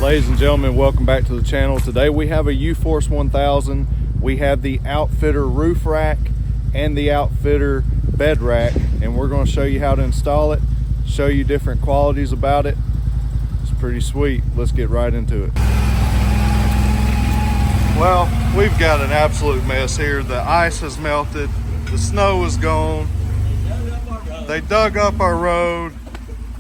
Ladies and gentlemen, welcome back to the channel. Today we have a Uforce 1000. We have the Outfitter roof rack and the Outfitter bed rack, and we're going to show you how to install it, show you different qualities about it. It's pretty sweet. Let's get right into it. Well, we've got an absolute mess here. The ice has melted, the snow is gone. They dug up our road,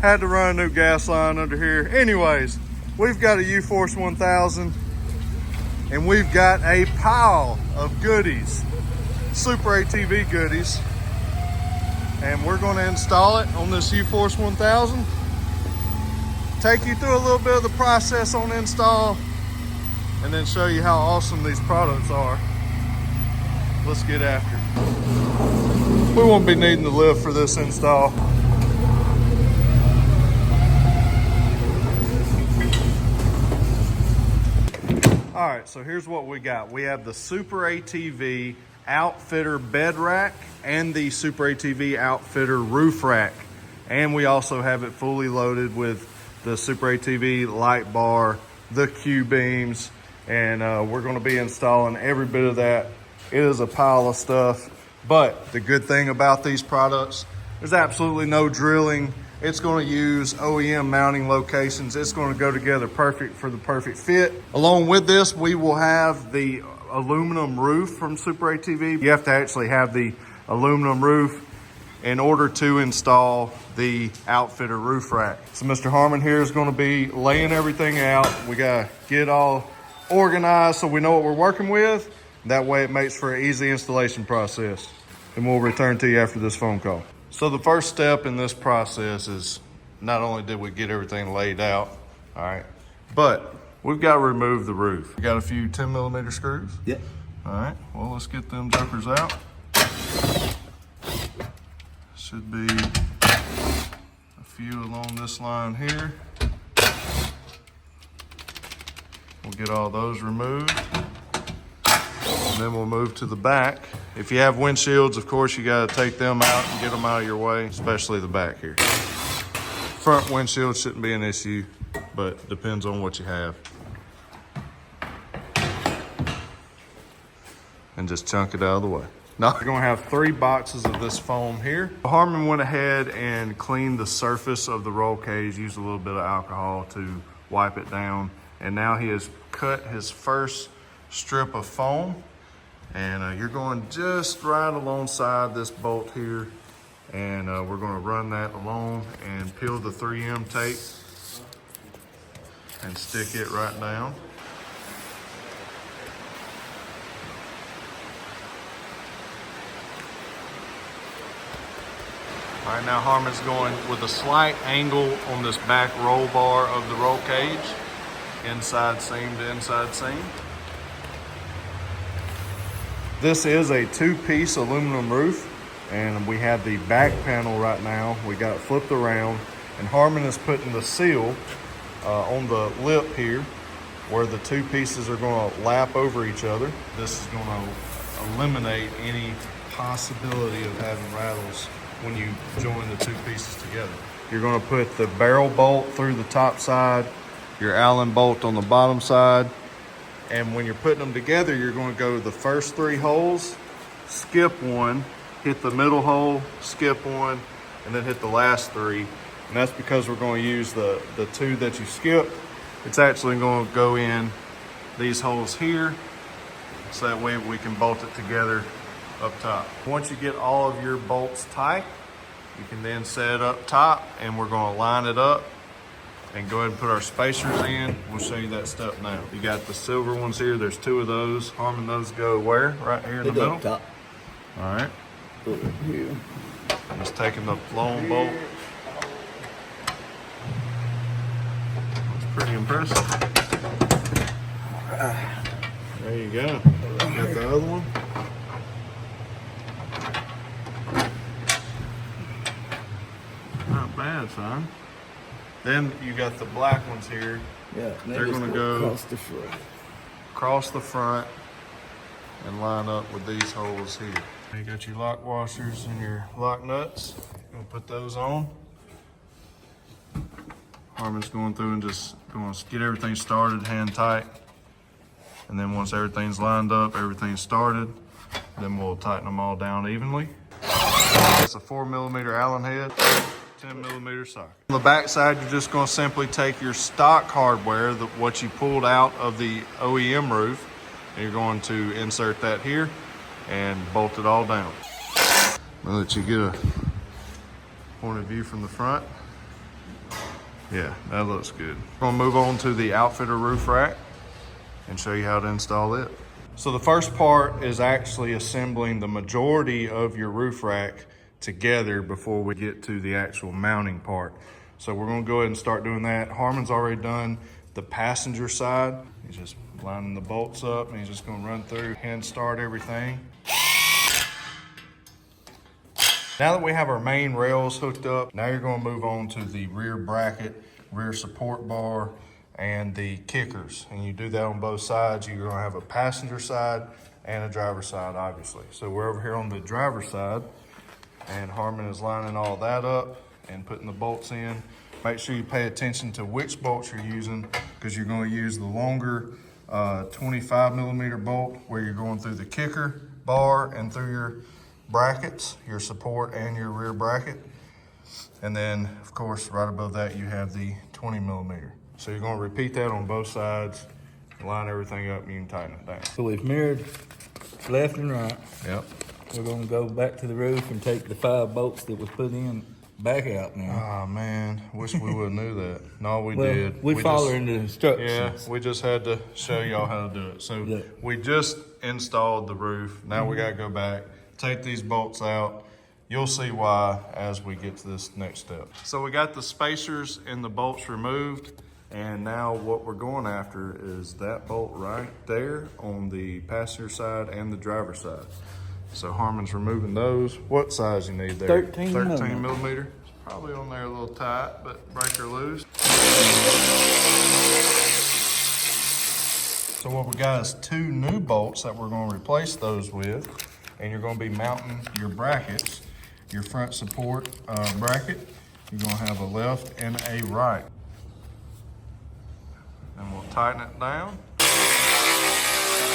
had to run a new gas line under here. Anyways, we've got a Uforce 1000 and we've got a pile of goodies, SuperATV goodies, and we're going to install it on this Uforce 1000. Take you through a little bit of the process on install and then show you how awesome these products are. Let's get after it. We won't be needing the lift for this install. All right, so here's what we got. We have the SuperATV Outfitter bed rack and the SuperATV Outfitter roof rack. And we also have it fully loaded with the SuperATV light bar, the Q-beams, and we're gonna be installing every bit of that. It is a pile of stuff, but the good thing about these products, there's absolutely no drilling. It's going to use OEM mounting locations. It's going to go together perfect for the perfect fit. Along with this, we will have the aluminum roof from SuperATV. You have to actually have the aluminum roof in order to install the Outfitter roof rack. So Mr. Harmon here is going to be laying everything out. We got to get all organized so we know what we're working with. That way it makes for an easy installation process. And we'll return to you after this phone call. So the first step in this process is not only did we get everything laid out, all right, but we've got to remove the roof. We got a few 10mm screws? Yep. All right, well, let's get them jokers out. Should be a few along this line here. We'll get all those removed. And then we'll move to the back. If you have windshields, of course, you got to take them out and get them out of your way, especially the back here. Front windshield shouldn't be an issue, but depends on what you have. And just chunk it out of the way. Now, we're gonna have 3 boxes of this foam here. Harmon went ahead and cleaned the surface of the roll cage, used a little bit of alcohol to wipe it down. And now he has cut his first strip of foam. And you're going just right alongside this bolt here. And we're gonna run that along and peel the 3M tape and stick it right down. All right, now Harmon's going with a slight angle on this back roll bar of the roll cage, inside seam to inside seam. This is a 2-piece aluminum roof, and we have the back panel right now. We got it flipped around, and Harmon is putting the seal on the lip here where the 2 pieces are going to lap over each other. This is going to eliminate any possibility of having rattles when you join the 2 pieces together. You're going to put the barrel bolt through the top side, your Allen bolt on the bottom side, and when you're putting them together, you're going to go the first 3 holes, skip 1, hit the middle hole, skip 1, and then hit the last 3. And that's because we're going to use the 2 that you skipped. It's actually going to go in these holes here, so that way we can bolt it together up top. Once you get all of your bolts tight, you can then set it up top, and we're going to line it up and go ahead and put our spacers in. We'll show you that step now. You got the silver ones here. There's 2 of those. Harmon, those go where? Right here in the middle? Top. All right. Put it here. Just taking the long bolt. That's pretty impressive. There you go. Got the other one. Not bad, son. Then you got the black ones here. Yeah, they're going to go across the front and line up with these holes here. You got your lock washers and your lock nuts. Gonna put those on. Harmon's going through and just going to get everything started, hand tight. And then once everything's lined up, everything's started, then we'll tighten them all down evenly. That's a 4mm Allen head, 10mm socket. On the back side, you're just going to simply take your stock hardware, what you pulled out of the OEM roof, and you're going to insert that here and bolt it all down. I'll let you get a point of view from the front. Yeah, that looks good. We're going to move on to the outfitter roof rack and show you how to install it. So the first part is actually assembling the majority of your roof rack together before we get to the actual mounting part. So we're gonna go ahead and start doing that. Harmon's already done the passenger side. He's just lining the bolts up and he's just gonna run through, hand start everything. Now that we have our main rails hooked up, now you're gonna move on to the rear bracket, rear support bar, and the kickers. And you do that on both sides. You're gonna have a passenger side and a driver side, obviously. So we're over here on the driver side, and Harmon is lining all that up and putting the bolts in. Make sure you pay attention to which bolts you're using, because you're gonna use the longer 25mm bolt where you're going through the kicker bar and through your brackets, your support and your rear bracket. And then, of course, right above that, you have the 20mm. So you're gonna repeat that on both sides, line everything up, and you can tighten it down. So we've mirrored left and right. Yep. We're gonna go back to the roof and take the 5 bolts that was put in back out now. Oh man, wish we would've knew that. No, we Well, did. we following the Yeah, instructions. we just had to show y'all how to do it. So Yeah. we just installed the roof. Now we gotta go back, take these bolts out. You'll see why as we get to this next step. So we got the spacers and the bolts removed. And now what we're going after is that bolt right there on the passenger side and the driver side. So Harmon's removing those. What size you need there? 13 13mm. It's probably on there a little tight, but break her loose. So what we got is 2 new bolts that we're going to replace those with. And you're going to be mounting your brackets, your front support bracket. You're going to have a left and a right. And we'll tighten it down.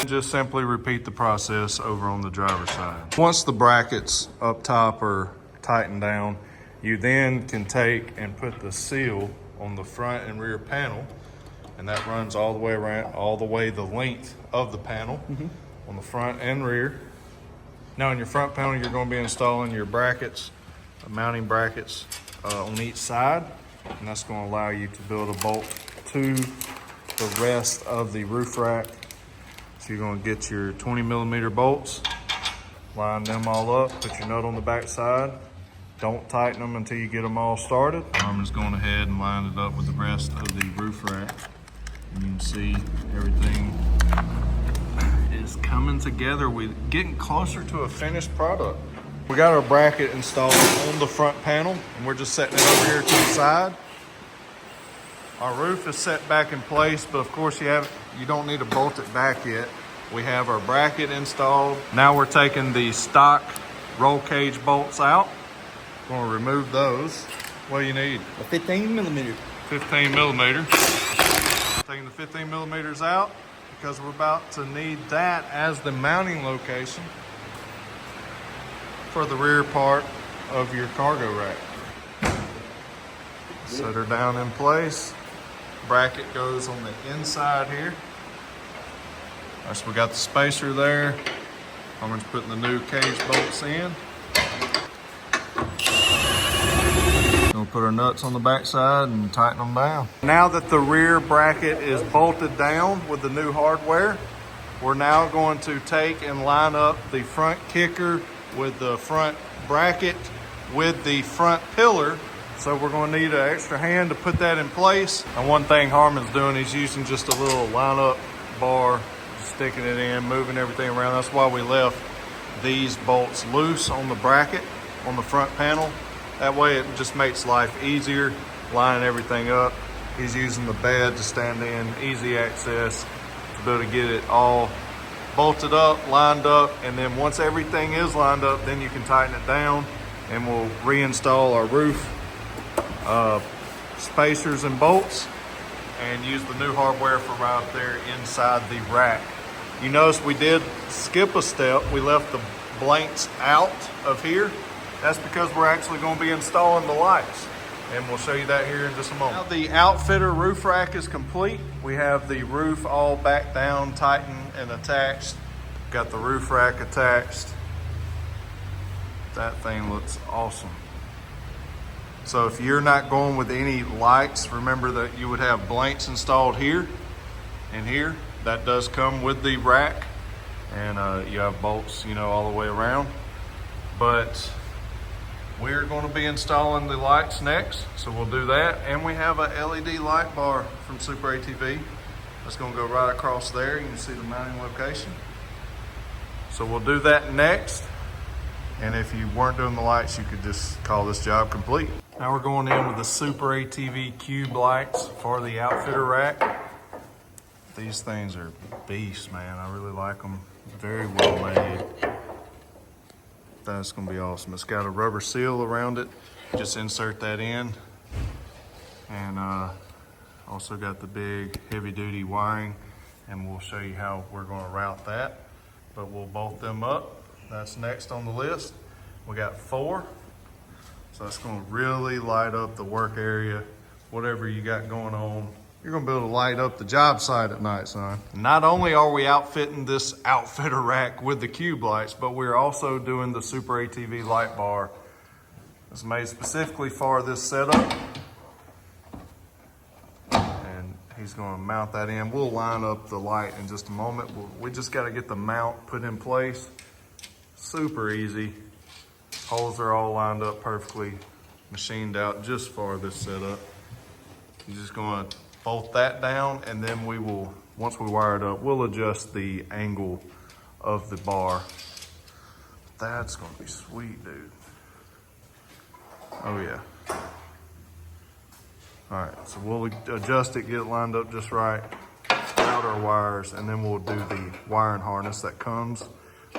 And just simply repeat the process over on the driver's side. Once the brackets up top are tightened down, you then can take and put the seal on the front and rear panel, and that runs all the way around, all the way the length of the panel on the front and rear. Now in your front panel, you're going to be installing your brackets, mounting brackets on each side, and that's going to allow you to build a bolt to the rest of the roof rack. So you're going to get your 20mm bolts, line them all up, put your nut on the back side. Don't tighten them until you get them all started. Harmon's going ahead and line it up with the rest of the roof rack. And you can see everything is coming together. We're getting closer to a finished product. We got our bracket installed on the front panel, and we're just setting it over here to the side. Our roof is set back in place, but of course you don't need to bolt it back yet. We have our bracket installed. Now we're taking the stock roll cage bolts out. We're going to remove those. What do you need? A 15mm. 15mm. Taking the 15mm out because we're about to need that as the mounting location for the rear part of your cargo rack. Set her down in place. Bracket goes on the inside here. All right, so we got the spacer there. I'm just putting the new cage bolts in. We'll put our nuts on the back side and tighten them down. Now that the rear bracket is bolted down with the new hardware, we're now going to take and line up the front kicker with the front bracket with the front pillar. So we're going to need an extra hand to put that in place. And one thing Harmon's doing, he's using just a little line-up bar, sticking it in, moving everything around. That's why we left these bolts loose on the bracket on the front panel. That way it just makes life easier, lining everything up. He's using the bed to stand in, easy access to be able to get it all bolted up, lined up, and then once everything is lined up, then you can tighten it down and we'll reinstall our roof spacers and bolts, and use the new hardware from right there inside the rack. You notice we did skip a step. We left the blanks out of here. That's because we're actually going to be installing the lights, and we'll show you that here in just a moment. Now the outfitter roof rack is complete. We have the roof all back down, tightened and attached. Got the roof rack attached. That thing looks awesome. So if you're not going with any lights, remember that you would have blanks installed here and here. That does come with the rack, and you have bolts, you know, all the way around. But we're going to be installing the lights next, so we'll do that. And we have a LED light bar from SuperATV. That's going to go right across there. You can see the mounting location. So we'll do that next. And if you weren't doing the lights, you could just call this job complete. Now we're going in with the SuperATV cube lights for the outfitter rack. These things are beasts, man. I really like them. Very well made. That's gonna be awesome. It's got a rubber seal around it. Just insert that in. And also got the big heavy duty wiring, and we'll show you how we're gonna route that. But we'll bolt them up. That's next on the list. We got 4. So it's gonna really light up the work area, whatever you got going on. You're gonna be able to light up the job site at night, son. Not only are we outfitting this outfitter rack with the cube lights, but we're also doing the SuperATV light bar. It's made specifically for this setup. And he's gonna mount that in. We'll line up the light in just a moment. We just gotta get the mount put in place. Super easy. Holes are all lined up perfectly, machined out just for this setup. You're just gonna bolt that down, and then we will, once we wire it up, we'll adjust the angle of the bar. That's gonna be sweet, dude. Oh yeah. All right, so we'll adjust it, get it lined up just right, out our wires, and then we'll do the wiring harness that comes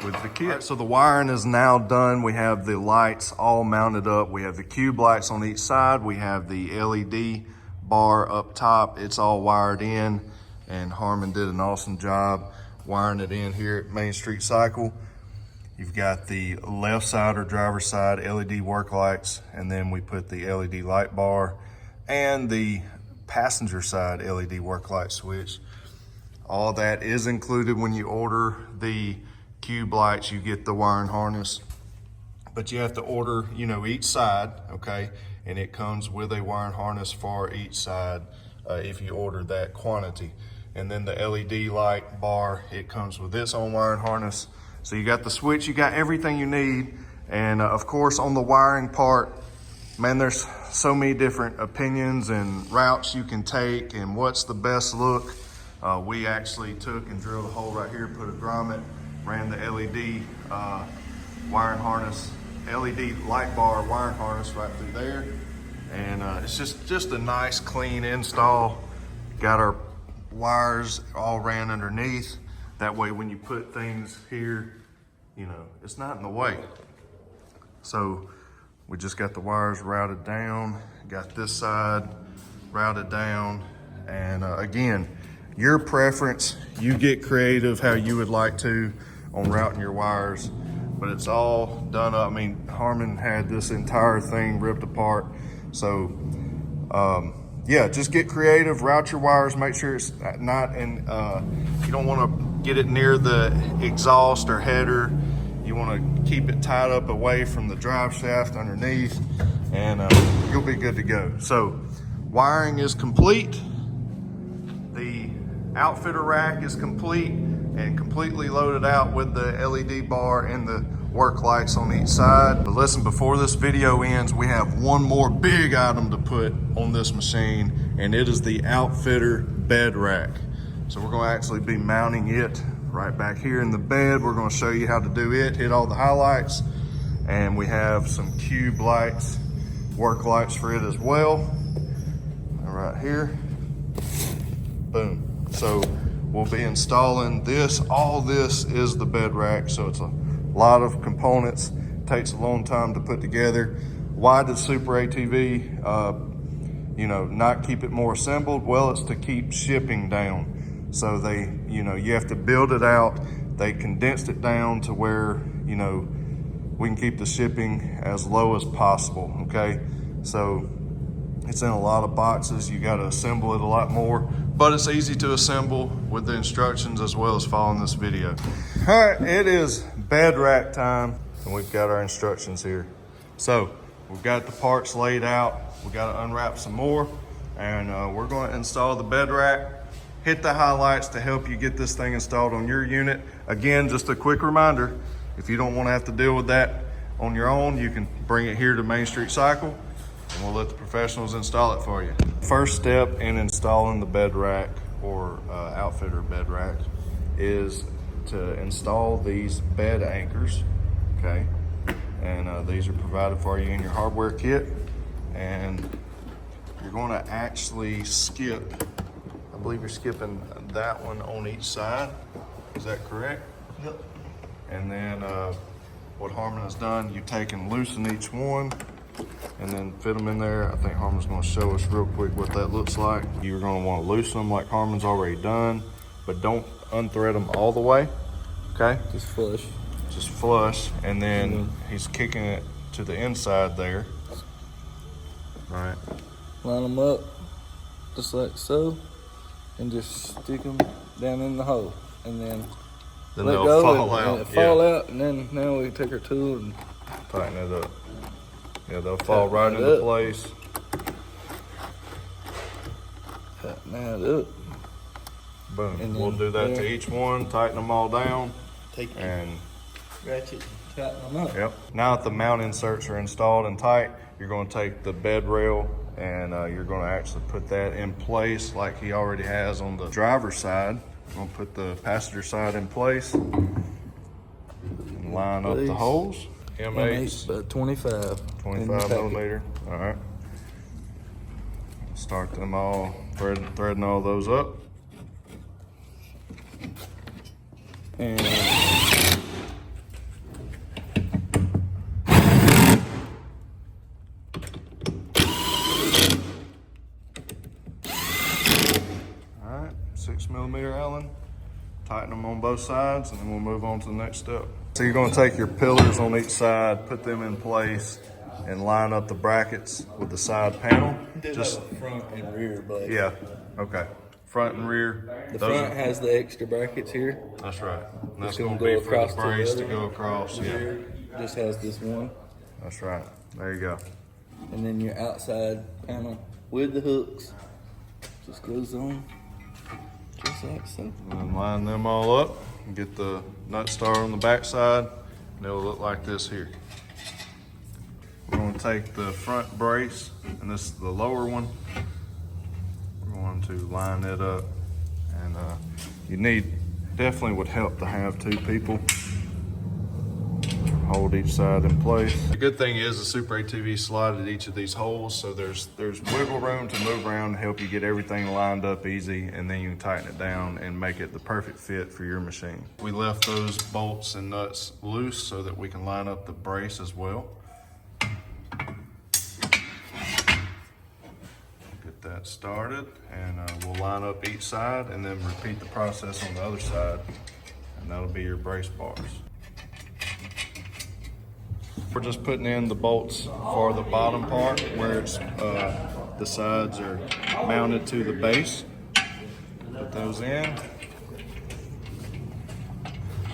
with the kit. Right, so the wiring is now done. We have the lights all mounted up. We have the cube lights on each side. We have the LED bar up top. It's all wired in, and Harmon did an awesome job wiring it in here at Main Street Cycle. You've got the left side or driver's side LED work lights, and then we put the LED light bar and the passenger side LED work light switch. All that is included when you order the cube lights. You get the wiring harness, but you have to order, you know, each side, okay? And it comes with a wiring harness for each side if you order that quantity. And then the LED light bar, it comes with its own wiring harness. So you got the switch, you got everything you need. And of course on the wiring part, man, there's so many different opinions and routes you can take and what's the best look. We actually took and drilled a hole right here, put a grommet, ran the LED wiring harness, LED light bar wiring harness right through there. And it's just a nice clean install. Got our wires all ran underneath. That way when you put things here, you know, it's not in the way. So we just got the wires routed down, got this side routed down. And again, your preference, you get creative how you would like to on routing your wires, but it's all done up. I mean, Harmon had this entire thing ripped apart. So yeah, just get creative, route your wires, make sure it's not in, you don't want to get it near the exhaust or header. You want to keep it tied up away from the drive shaft underneath, and you'll be good to go. So wiring is complete. The outfitter rack is complete and completely loaded out with the LED bar and the work lights on each side. But listen, before this video ends, we have one more big item to put on this machine, and it is the outfitter bed rack. So we're gonna actually be mounting it right back here in the bed. We're gonna show you how to do it, hit all the highlights, and we have some cube lights, work lights for it as well. Right here, boom. So we'll be installing this. All this is the bed rack, so it's a lot of components. Takes a long time to put together. Why did SuperATV you know, not keep it more assembled? Well, it's to keep shipping down. So they, you know, you have to build it out. They condensed it down to where, you know, we can keep the shipping as low as possible, okay? So it's in a lot of boxes. You got to assemble it a lot more, but it's easy to assemble with the instructions as well as following this video. All right, it is bed rack time, and we've got our instructions here. So we've got the parts laid out. We got to unwrap some more, and we're going to install the bed rack. Hit the highlights to help you get this thing installed on your unit. Again, just a quick reminder, if you don't want to have to deal with that on your own, you can bring it here to Main Street Cycle, and we'll let the professionals install it for you. First step in installing the bed rack or outfitter bed rack is to install these bed anchors, okay? And these are provided for you in your hardware kit. And you're gonna actually skip, I believe you're skipping that one on each side. Is that correct? Yep. And then what Harmon has done, you take and loosen each one and then fit them in there. I think Harmon's gonna show us real quick what that looks like. You're gonna wanna loosen them like Harmon's already done, but don't unthread them all the way, okay? Just flush. Just flush, and then he's kicking it to the inside there. Right. Line them up, just like so, and just stick them down in the hole, and then let they'll go fall and out. it'll fall out, and then now we take our tool and Tighten it up. Yeah, they'll fall right into place. tighten that up. Boom. And We'll then do that to there. each one, tighten them all down, Take it, and ratchet, tighten them up. yep. Now that the mount inserts are installed and tight, you're going to take the bed rail and you're going to actually put that in place like he already has on the driver's side. We're going to put the passenger side in place and line up the holes. M8, about 25. 25 millimeter. All right. Start them all, threading all those up. And All right, 6 millimeter Allen. Tighten them on both sides, and then we'll move on to the next step. So you're going to take your pillars on each side, put them in place, and line up the brackets with the side panel. just front and rear blade. Yeah. Okay. Front and rear. The Those front has the extra brackets here. That's right. And that's It's going gonna to go be for across the to the brace to other go one. across. The Yeah. rear just has this one, That's right. There you go. and then your outside panel with the hooks just goes on just like so. And then line them all up and get the nut star on the back side, and it'll look like this here. We're going to take the front brace, and this is the lower one. We're going to line it up, and definitely would help to have two people hold each side in place. The good thing is the SuperATV slotted each of these holes, so there's wiggle room to move around and help you get everything lined up easy, and then you can tighten it down and make it the perfect fit for your machine. We left those bolts and nuts loose so that we can line up the brace as well. Get that started, and we'll line up each side and then repeat the process on the other side, and that'll be your brace bars. We're just putting in the bolts for the bottom part where it's the sides are mounted to the base. Put those in.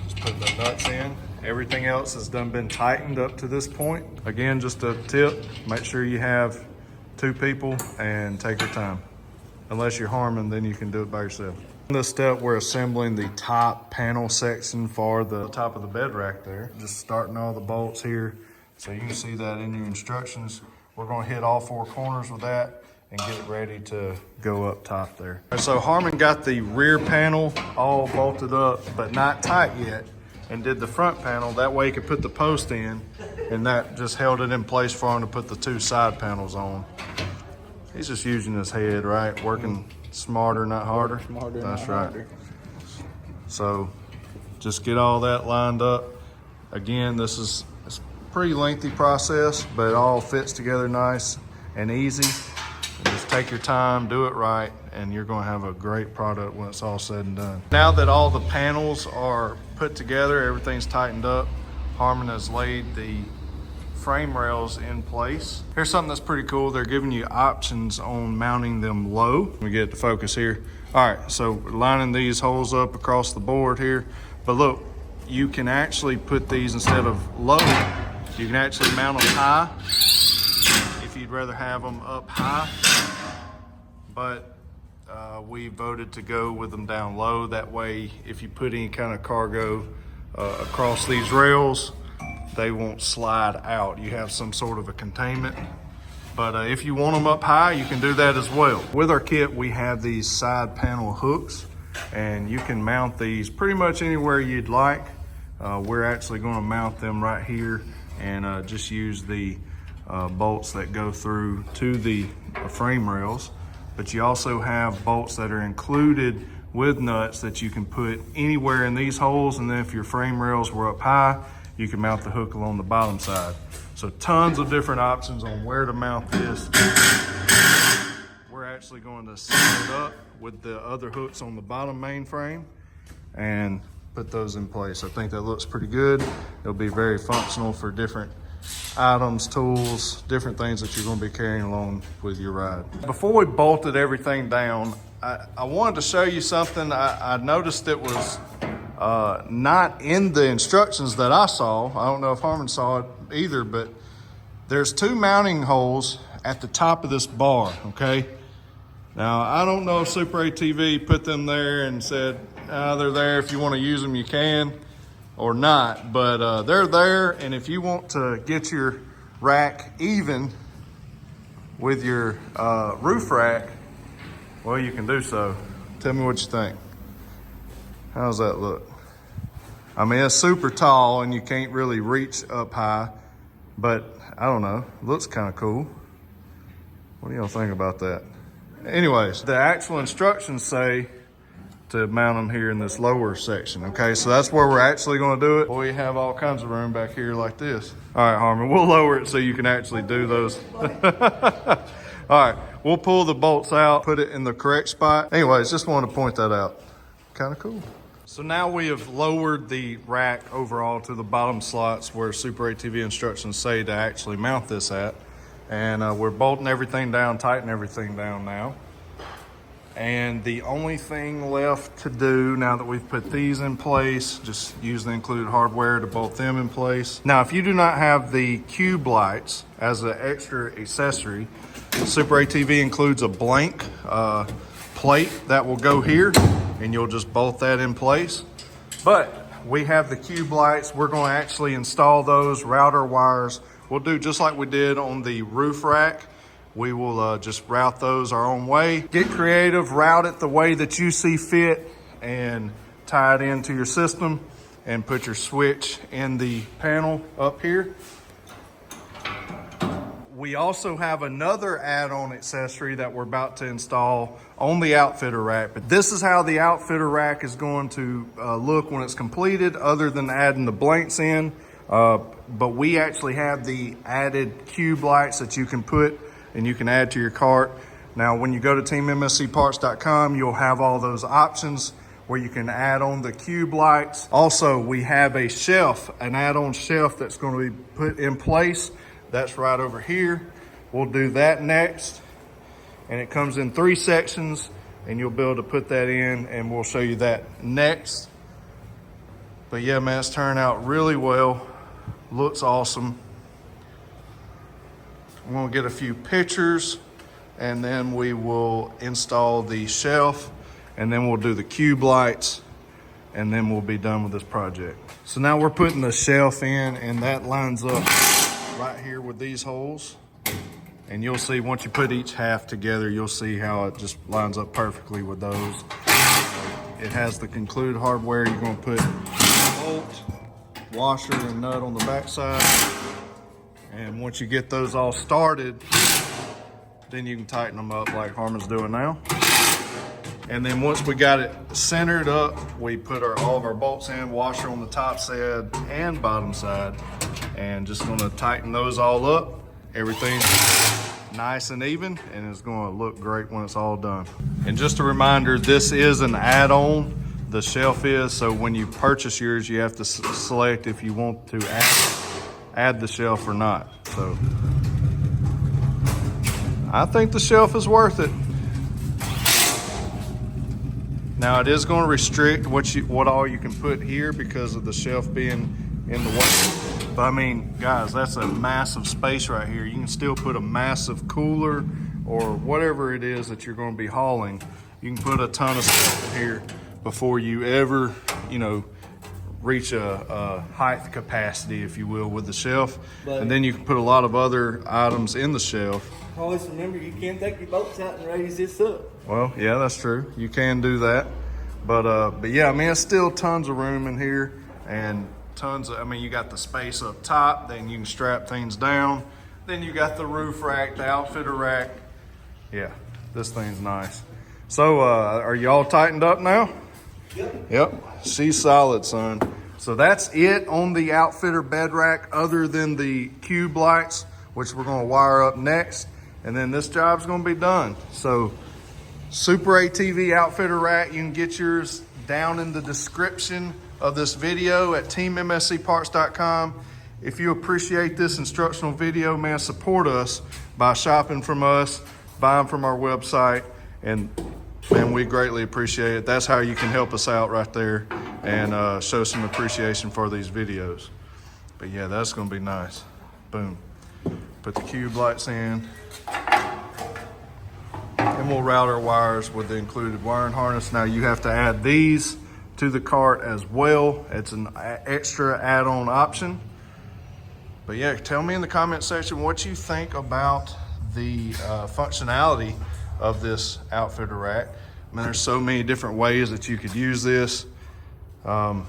Just put the nuts in. Everything else has been tightened up to this point. Again, just a tip, make sure you have two people and take your time. Unless you're Harmon, then you can do it by yourself. In this step, we're assembling the top panel section for the top of the bed rack there. Just starting all the bolts here. So you can see that in your instructions. We're gonna hit all four corners with that and get it ready to go up top there. So Harmon got the rear panel all bolted up, but not tight yet, and did the front panel. That way he could put the post in, and that just held it in place for him to put the two side panels on. He's just using his head, right? Working smarter, not harder. Smarter, That's not right. harder. So just get all that lined up. Again, it's a pretty lengthy process, but it all fits together nice and easy. And just Take your time, do it right, and you're gonna have a great product when it's all said and done. Now that all the panels are put together, everything's tightened up, Harmon has laid the frame rails in place. Here's something that's pretty cool. They're giving you options on mounting them low. Let me get it to focus here. All right, so we're lining these holes up across the board here. But look, you can actually put these instead of low, you can actually mount them high if you'd rather have them up high. But we voted to go with them down low. That way, if you put any kind of cargo across these rails, they won't slide out. You have some sort of a containment. But if you want them up high, you can do that as well. With our kit, we have these side panel hooks, and you can mount these pretty much anywhere you'd like. We're actually gonna mount them right here and just use the bolts that go through to the frame rails. But you also have bolts that are included with nuts that you can put anywhere in these holes, and then if your frame rails were up high, you can mount the hook along the bottom side. So tons of different options on where to mount this. We're actually going to set it up with the other hooks on the bottom main frame and put those in place. I think that looks pretty good. It'll be very functional for different items, tools, different things that you're going to be carrying along with your ride. Before we bolted everything down, I wanted to show you something. I noticed it was not in the instructions that I saw. I don't know if Harmon saw it either, but there's 2 mounting holes at the top of this bar, okay? Now, I don't know if SuperATV put them there and said, they're there, if you want to use them, you can, or not, but they're there, and if you want to get your rack even with your roof rack, well, you can do so. Tell me what you think. How's that look? I mean, it's super tall and you can't really reach up high, but I don't know, it looks kind of cool. What do y'all think about that? Anyways, the actual instructions say to mount them here in this lower section, okay? So that's where we're actually gonna do it. We have all kinds of room back here like this. All right, Harmon, we'll lower it so you can actually do those. All right, we'll pull the bolts out, put it in the correct spot. Anyways, just wanted to point that out. Kind of cool. So now we have lowered the rack overall to the bottom slots where SuperATV instructions say to actually mount this at. And we're bolting everything down, tightening everything down now. And the only thing left to do now that we've put these in place, just use the included hardware to bolt them in place. Now, if you do not have the cube lights as an extra accessory, SuperATV includes a blank plate that will go here, and you'll just bolt that in place. But we have the cube lights. We're going to actually install those router wires. We'll do just like we did on the roof rack. We will just route those our own way. Get creative, route it the way that you see fit, and tie it into your system and put your switch in the panel up here. We also have another add-on accessory that we're about to install on the outfitter rack. But this is how the outfitter rack is going to look when it's completed, other than adding the blanks in. But we actually have the added cube lights that you can put and you can add to your cart. Now, when you go to teammscparts.com, you'll have all those options where you can add on the cube lights. Also, we have a shelf, an add-on shelf that's going to be put in place. That's right over here. We'll do that next. And it comes in 3 sections, and you'll be able to put that in, and we'll show you that next. But yeah, man, it's turned out really well. Looks awesome. I'm gonna get a few pictures, and then we will install the shelf, and then we'll do the cube lights, and then we'll be done with this project. So now we're putting the shelf in, and that lines up right here with these holes. And you'll see once you put each half together, you'll see how it just lines up perfectly with those. It has the included hardware. You're gonna put bolt, washer, and nut on the backside. And once you get those all started, then you can tighten them up like Harmon's doing now. And then once we got it centered up, we put all of our bolts in, washer on the top side and bottom side, and just gonna tighten those all up. Everything nice and even, and it's going to look great when it's all done. And just a reminder, this is an add-on. The shelf is, so when you purchase yours, you have to select if you want to add the shelf or not. So I think the shelf is worth it. Now it is going to restrict what all you can put here because of the shelf being in the way. But I mean, guys, that's a massive space right here. You can still put a massive cooler or whatever it is that you're going to be hauling. You can put a ton of stuff in here before you ever, you know, reach a height capacity, if you will, with the shelf. And then you can put a lot of other items in the shelf. Always remember, you can't take your boats out and raise this up. Well, yeah, that's true. You can do that. But yeah, I mean, it's still tons of room in here, and tons of, I mean, you got the space up top, then you can strap things down. Then you got the roof rack, the outfitter rack. Yeah, this thing's nice. So, are you all tightened up now? Yep, she's solid, son. So that's it on the outfitter bed rack, other than the cube lights, which we're gonna wire up next. And then this job's gonna be done. So SuperATV outfitter rack, you can get yours down in the description of this video at teammscparts.com. If you appreciate this instructional video, man, support us by shopping from us, buying from our website, and man, we greatly appreciate it. That's how you can help us out right there and show some appreciation for these videos. But yeah, that's gonna be nice. Boom. Put the cube lights in. And we'll route our wires with the included wiring harness. Now you have to add these to the cart as well. It's an extra add-on option. But yeah, tell me in the comment section what you think about the functionality of this outfitter rack. I mean, there's so many different ways that you could use this. We're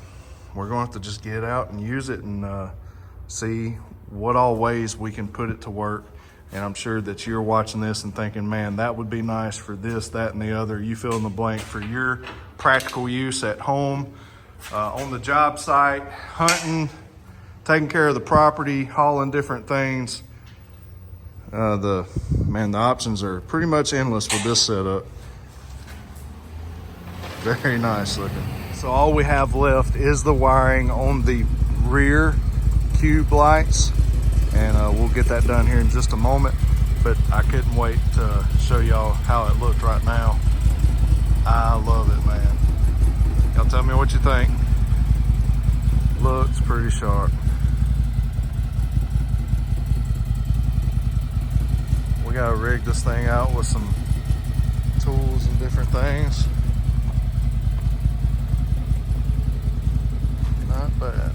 gonna have to just get out and use it and see what all ways we can put it to work. And I'm sure that you're watching this and thinking, man, that would be nice for this, that, and the other. You fill in the blank for your practical use at home, on the job site, hunting, taking care of the property, hauling different things. The options are pretty much endless with this setup. Very nice looking. So all we have left is the wiring on the rear cube lights, and we'll get that done here in just a moment. But I couldn't wait to show y'all how it looked right now. I love it, man. Y'all tell me what you think. Looks pretty sharp. We gotta rig this thing out with some tools and different things. Not bad.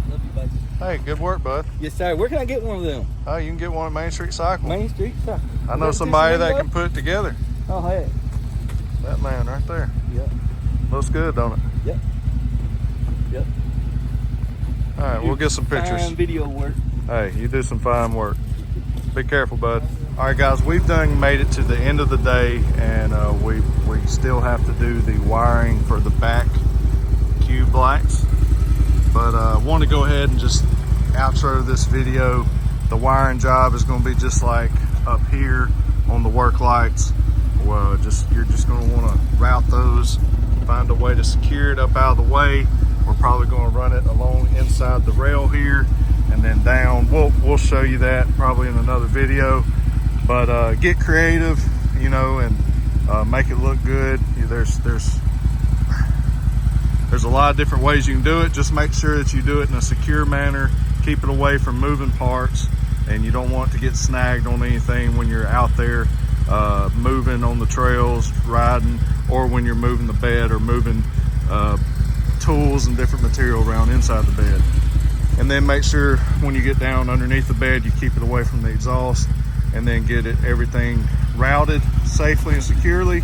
Love you, buddy. Hey, good work, bud. Yes, sir. Where can I get one of them? Oh, you can get one at Main Street Cycle. Main Street Cycle. I know somebody that can put it together. Oh, hey. That man right there. Yep. Looks good, don't it? Yep. Yep. All right, we'll get some pictures. Fine video work. Hey, you do some fine work. Be careful, bud. All right, guys, we've made it to the end of the day, and we still have to do the wiring for the back cube lights. But I want to go ahead and just outro this video. The wiring job is going to be just like up here on the work lights. Well, you're just going to want to route those, find a way to secure it up out of the way. We're probably going to run it along inside the rail here and then down. We'll show you that probably in another video. But get creative, you know, and make it look good. There's a lot of different ways you can do it. Just make sure that you do it in a secure manner. Keep it away from moving parts, and you don't want to get snagged on anything when you're out there moving on the trails, riding, or when you're moving the bed or moving tools and different material around inside the bed. And then make sure when you get down underneath the bed, you keep it away from the exhaust, and then get everything routed safely and securely.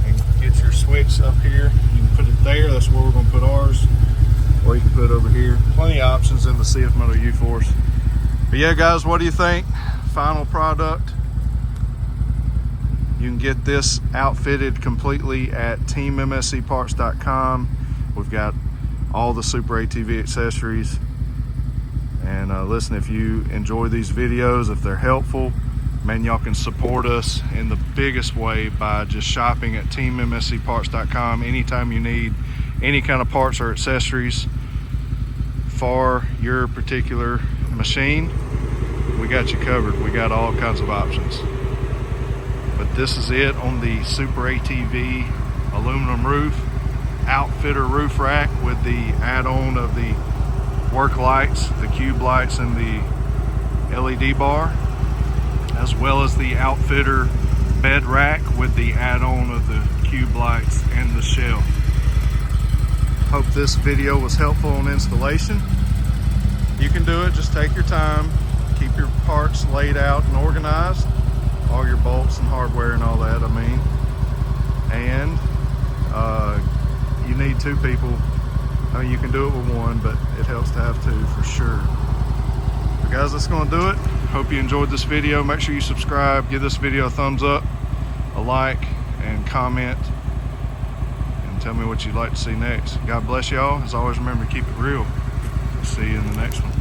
And get your switch up here. You can put it there. That's where we're going to put ours. Or you can put it over here. Plenty of options in the Cfmoto Uforce. But yeah, guys, what do you think? Final product. You can get this outfitted completely at teammscparts.com. We've got all the SuperATV accessories. And listen, if you enjoy these videos, if they're helpful, man, y'all can support us in the biggest way by just shopping at teammscparts.com anytime you need any kind of parts or accessories for your particular machine. We got you covered. We got all kinds of options. But this is it on the SuperATV aluminum roof outfitter roof rack with the add-on of the work lights, the cube lights, and the LED bar, as well as the outfitter bed rack with the add-on of the cube lights and the shelf. Hope this video was helpful on installation. You can do it, just take your time, keep your parts laid out and organized, all your bolts and hardware and all that, I mean. And you need 2 people. I mean, you can do it with 1, but it helps to have 2 for sure. But guys, that's gonna do it. Hope you enjoyed this video. Make sure you subscribe, give this video a thumbs up, a like, and comment, and tell me what you'd like to see next. God bless y'all. As always, remember to keep it real. See you in the next one.